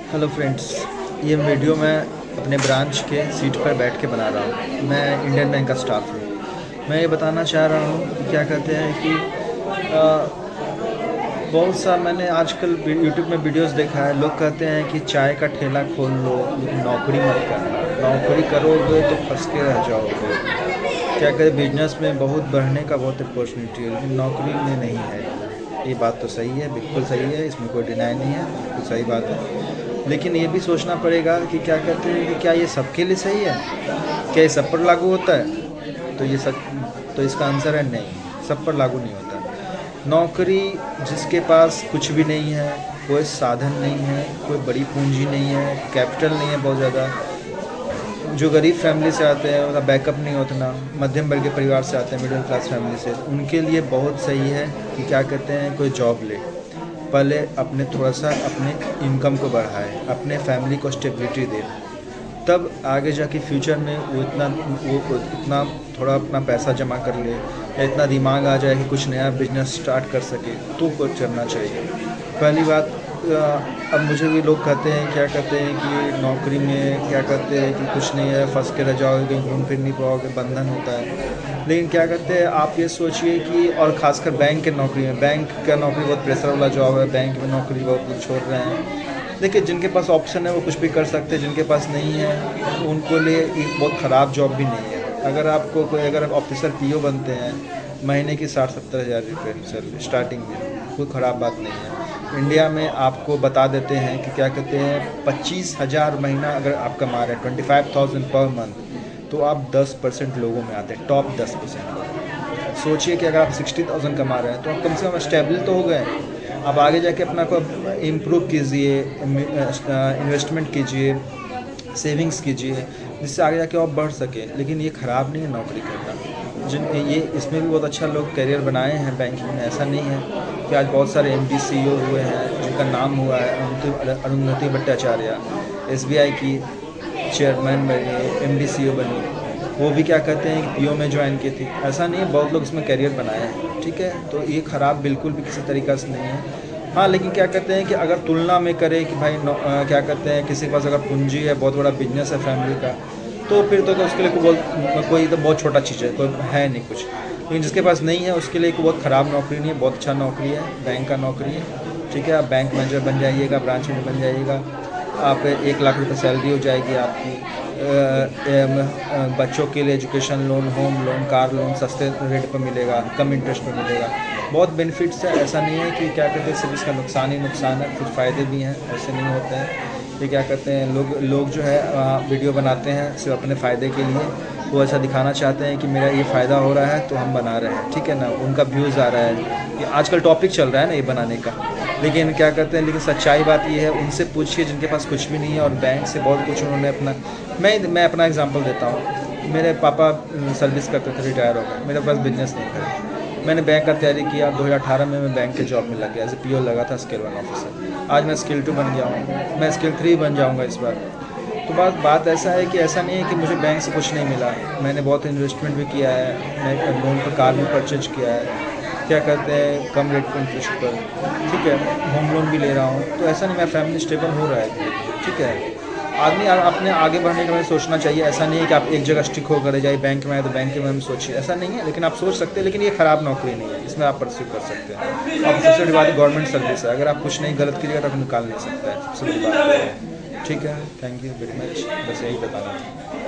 Hello friends, ये video मैं अपने ब्रांच के सीट पर बैठ के बना रहा हूँ। मैं इंडियन बैंक का स्टाफ हूँ। मैं ये बताना चाह रहा हूँ कि क्या कहते हैं कि बहुत सा मैंने आजकल यूट्यूब में वीडियोस देखा है। लोग कहते हैं कि चाय का ठेला खोल लो लेकिन नौकरी मत करना, नौकरी करोगे तो फंस के रह जाओगे। क्या कहते, बिजनेस में बहुत बढ़ने का बहुत अपॉर्चुनिटी है लेकिन नौकरी में नहीं है। ये बात तो सही है, बिल्कुल सही है, इसमें कोई डिनाई नहीं है, बिल्कुल सही बात है। लेकिन ये भी सोचना पड़ेगा कि क्या कहते हैं कि क्या ये सबके लिए सही है, क्या ये सब पर लागू होता है? तो ये सब, तो इसका आंसर है नहीं, सब पर लागू नहीं होता। नौकरी जिसके पास कुछ भी नहीं है, कोई साधन नहीं है, कोई बड़ी पूंजी नहीं है, कैपिटल नहीं है बहुत ज़्यादा, जो गरीब फैमिली से आते हैं, उनका बैकअप नहीं होता ना, मध्यम वर्ग के परिवार से आते हैं, मिडिल क्लास फैमिली से, उनके लिए बहुत सही है कि क्या कहते हैं कोई जॉब ले, पहले अपने थोड़ा सा अपने इनकम को बढ़ाए, अपने फैमिली को स्टेबिलिटी दे, तब आगे जाके फ्यूचर में वो इतना थोड़ा अपना पैसा जमा कर ले या इतना दिमाग आ जाए कि कुछ नया बिजनेस स्टार्ट कर सके तो कुछ करना चाहिए। पहली बात, अब मुझे भी लोग कहते हैं, क्या कहते हैं कि नौकरी में क्या कहते हैं कि कुछ नहीं है, फंस के रह जाओगे, कहीं घूम फिर नहीं पाओगे, बंधन होता है। लेकिन क्या कहते हैं, आप ये सोचिए कि, और ख़ासकर बैंक के नौकरी में, बैंक का नौकरी बहुत प्रेशर वाला जॉब है, बैंक में नौकरी बहुत लोग छोड़ रहे हैं। देखिए, जिनके पास ऑप्शन है वो कुछ भी कर सकते हैं, जिनके पास नहीं है उनको लिए एक बहुत ख़राब जॉब भी नहीं है। अगर आपको कोई, अगर आप ऑफिसर पीओ बनते हैं, महीने की 60-70 हज़ार रुपये सैलरी स्टार्टिंग में, कोई ख़राब बात नहीं है। इंडिया में आपको बता देते हैं कि क्या कहते हैं 25,000 महीना अगर आप कमा रहे हैं, 25,000 पर मंथ, तो आप 10% लोगों में आते हैं, टॉप 10%। सोचिए कि अगर आप 60,000 कमा रहे हैं तो आप कम से कम स्टेबल तो हो गए। अब आगे जाके अपना को इम्प्रूव कीजिए, इन्वेस्टमेंट कीजिए, सेविंग्स कीजिए, जिससे आगे जाके आप बढ़ सके। लेकिन ये ख़राब नहीं है नौकरी करना। जिन ये इसमें भी बहुत अच्छा लोग करियर बनाए हैं बैंकिंग में। ऐसा नहीं है कि आज बहुत सारे MD CEO हुए हैं जिनका नाम हुआ है, अरुंधति भट्टाचार्य SBI की चेयरमैन बनी, MD CEO बनी, वो भी क्या कहते हैं कि PO में ज्वाइन की थी। ऐसा नहीं है, बहुत लोग इसमें करियर बनाए हैं, ठीक है। तो ये ख़राब बिल्कुल भी किसी तरीक़ा से नहीं है। हाँ, लेकिन क्या कहते हैं कि अगर तुलना में करें कि भाई क्या कहते हैं किसी के पास अगर पूंजी है, बहुत बड़ा बिजनेस है फैमिली का, तो फिर तो उसके लिए कोई तो बहुत छोटा चीज़ है, कोई है नहीं कुछ। लेकिन जिसके पास नहीं है उसके लिए कोई बहुत ख़राब नौकरी नहीं है, बहुत अच्छा नौकरी है, बैंक का नौकरी है, ठीक है। आप बैंक मैनेजर बन जाइएगा, ब्रांच मैनेजर बन जाइएगा, आप 1 लाख रुपये सैलरी हो जाएगी आपकी। बच्चों के लिए education loan, home loan, car loan सस्ते रेट पर मिलेगा, कम इंटरेस्ट पर मिलेगा, बहुत बेनिफिट्स है। ऐसा नहीं है कि क्या कहते हैं सिर्फ इसका नुकसान ही नुकसान है, कुछ फ़ायदे भी हैं, ऐसे नहीं होते हैं। ये क्या कहते हैं, लोग जो है वीडियो बनाते हैं सिर्फ अपने फ़ायदे के लिए, वो ऐसा दिखाना चाहते हैं कि मेरा ये फ़ायदा हो रहा है तो हम बना रहे हैं, ठीक है ना, उनका व्यूज़ आ रहा है, ये आजकल टॉपिक चल रहा है ना ये बनाने का। लेकिन क्या कहते हैं, लेकिन सच्चाई बात ये है, उनसे पूछिए जिनके पास कुछ भी नहीं है और बैंक से बहुत कुछ उन्होंने अपना, मैं अपना एग्जांपल देता हूँ। मेरे पापा सर्विस करते थे, रिटायर हो गए, मेरे पास बिजनेस नहीं था। मैंने बैंक का तैयारी किया, 2018 में मैं बैंक के जॉब में लग गया, एज ए PO लगा था, स्केल 1 ऑफिसर। आज मैं स्केल 2 बन गया हूँ, मैं स्केल 3 बन जाऊँगा इस बार। तो बात ऐसा है कि ऐसा नहीं है कि मुझे बैंक से कुछ नहीं मिला। मैंने बहुत इन्वेस्टमेंट भी किया है, मैं लोन पर कार भी परचेज किया है, क्या कहते हैं कम रेट पर इंटरेस्ट पर, ठीक है, होम लोन भी ले रहा हूँ। तो ऐसा नहीं, मेरा फैमिली स्टेबल हो रहा है, ठीक है। आदमी अपने आगे बढ़ने के बारे में सोचना चाहिए। ऐसा नहीं है कि आप एक जगह स्टिक होकर रह जाइए, बैंक में आए तो बैंक के बारे में सोचिए, ऐसा नहीं है। लेकिन आप सोच सकते हैं, लेकिन ये ख़राब नौकरी नहीं है, इसमें आप परस्यू कर सकते हैं। और सबसे बड़ी बात गवर्नमेंट सर्विस है, अगर आप कुछ नहीं गलत कीजिएगा तो आपको निकाल नहीं सकता है, सबसे बड़ी बात है, ठीक है। थैंक यू वेरी मच, बस यही बताना था।